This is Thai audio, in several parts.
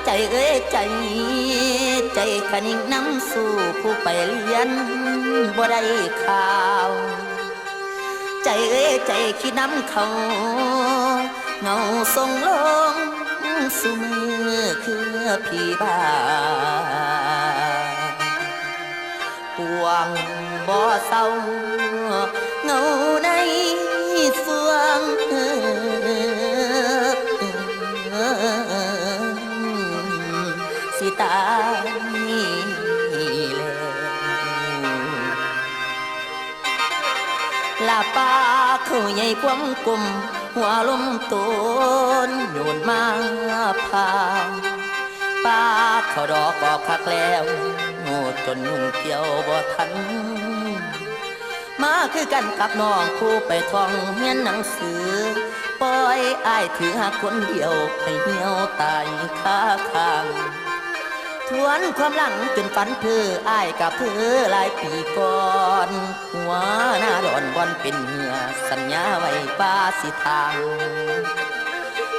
ใจเอ้ยใจใจขนิ่งน้ำสู่ผู้ไปเรียนบ่ได้ข่าวใจเอ้ยใจคิดน้ำเขาเงาทรงลงสู่มือคือพี่บ้าปวงบ่เศร้าเงาในสวงสิตายแล้วลาปาเขาใหญ่ความกลมหัวลมต้นโยนมาพาปาเขาดอกออกคักแล้วจนนุ่งเกี่ยวบ่ทันมาคือกันกับน้องผู้ไปท่องเรียนหนังสือปล่อยอ้ายถือหาคนเดียวให้เหี่ยวตายคาข้างทวนความหลังจนฝันเพื่ออ้ายกับเพื่อหลายปีก่อนหัวหน้าดอนบอนเป็นเหือสัญญาไว้ป้าสิทาง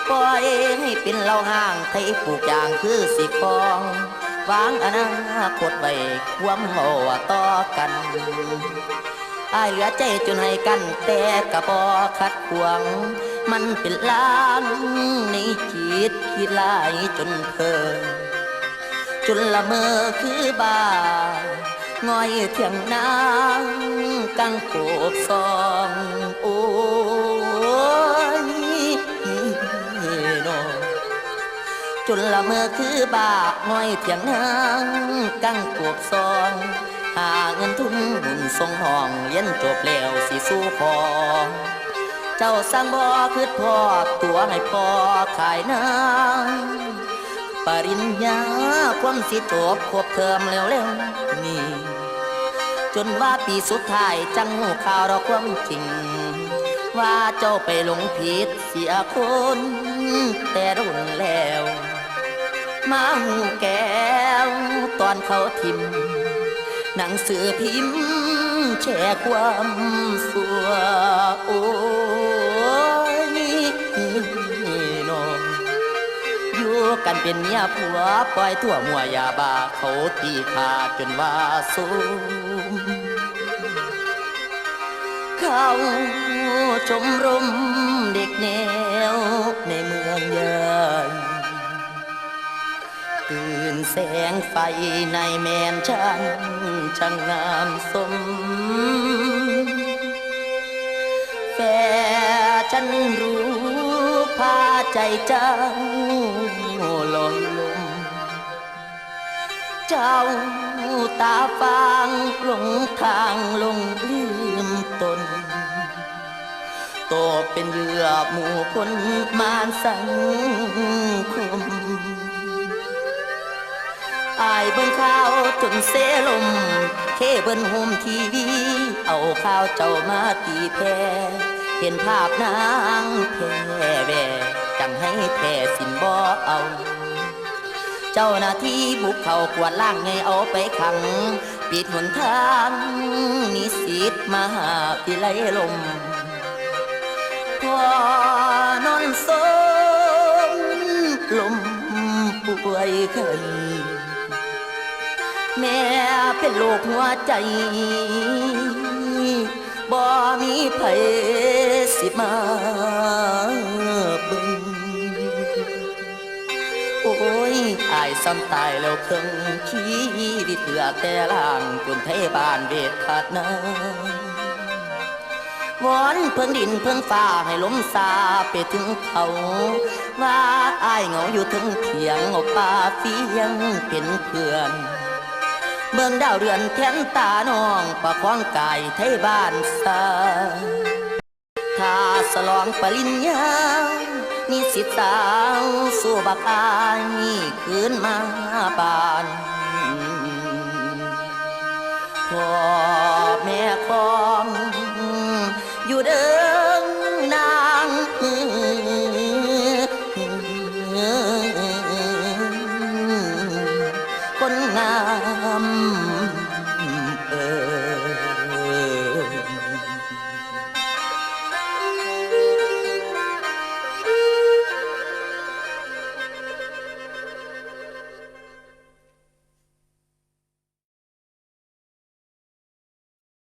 ปล่อยให้เป็นเล่าห้างไทยปลูกอย่างคือสิคองวางอนาคตไว้ความโห่ต่อกันอ้ายเหลือใจจนให้กันแต่กะบ่ขัดขวางมันเป็นล้างในจิตคิดลายจนเพลินจนละเมอคือบ้างอยเถียงนางกังโกบซองโอ้ยโนจนละเมอคือบ้างอยเถียงนางกังโกบซองหาเงินทุนบุญทรงห้องเรียนจบแล้วสิสู้พอเจ้าสั่งบ่คือพ่อตัวให้พ่อขายนางปริญญาความสิจบครบเทอมแล้วนี่จนว่าปีสุดท้ายจังหูข่าวเราความจริงว่าเจ้าไปหลงผิดเสียคนแต่รุ่นแล้วมาหูแก้วตอนเขาทิมหนังสือพิมพ์แชร์ความสัวโอ้ยน้องอยู่กันเป็นเมียผัวปล่อยทั่วมัวยาบาเขาตีขาจนว่าสูมเขาชมรมเด็กแนวในเมืองใหญ่ตื่นแสงไฟในแมนฉันช่างงามสมแฟฉันรู้พาใจเจ้าลอยลมเจ้าตาฟางหลงทางลงลืมตนโตเป็นเหยื่อหมู่คนมารสังคมอายเบิ่งข่าวจนเสลมเคเบิ่งโฮมทีวีเอาข่าวเจ้ามาตีแพ้เห็นภาพนางแพ้แว่จังให้แพ้สินบ่เอาเจ้าหน้าที่บุกเข้ากวาดล้างไงเอาไปขังปิดหนทางนิสิตมหาวิทยาลัยลมพอนอนสมลมป่วยไข้แม่เป็นโรคหัวใจบ่มีไผสิมาเบิ่งโอ้ยอายซ้ำตายแล้วครึ่งชีวิตเหลือแต่ร่างจนไทยบ้านเวทขาดน้ำวอนเพิ่งดินเพิ่งฟ้าให้ลมซาไปถึงเขาว่าอายเหงาอยู่ถึงเถียงเอาป่าเฟียงเป็นเพื่อนเบิ่งดาวเรือนแทนตาน้องประคองกายไทยบ้านสาถ้าสลองปริญญานิสิตสาวสู่บักอายคืนมาบ้านพ่อแม่ของอยู่เดิงนางคนงาม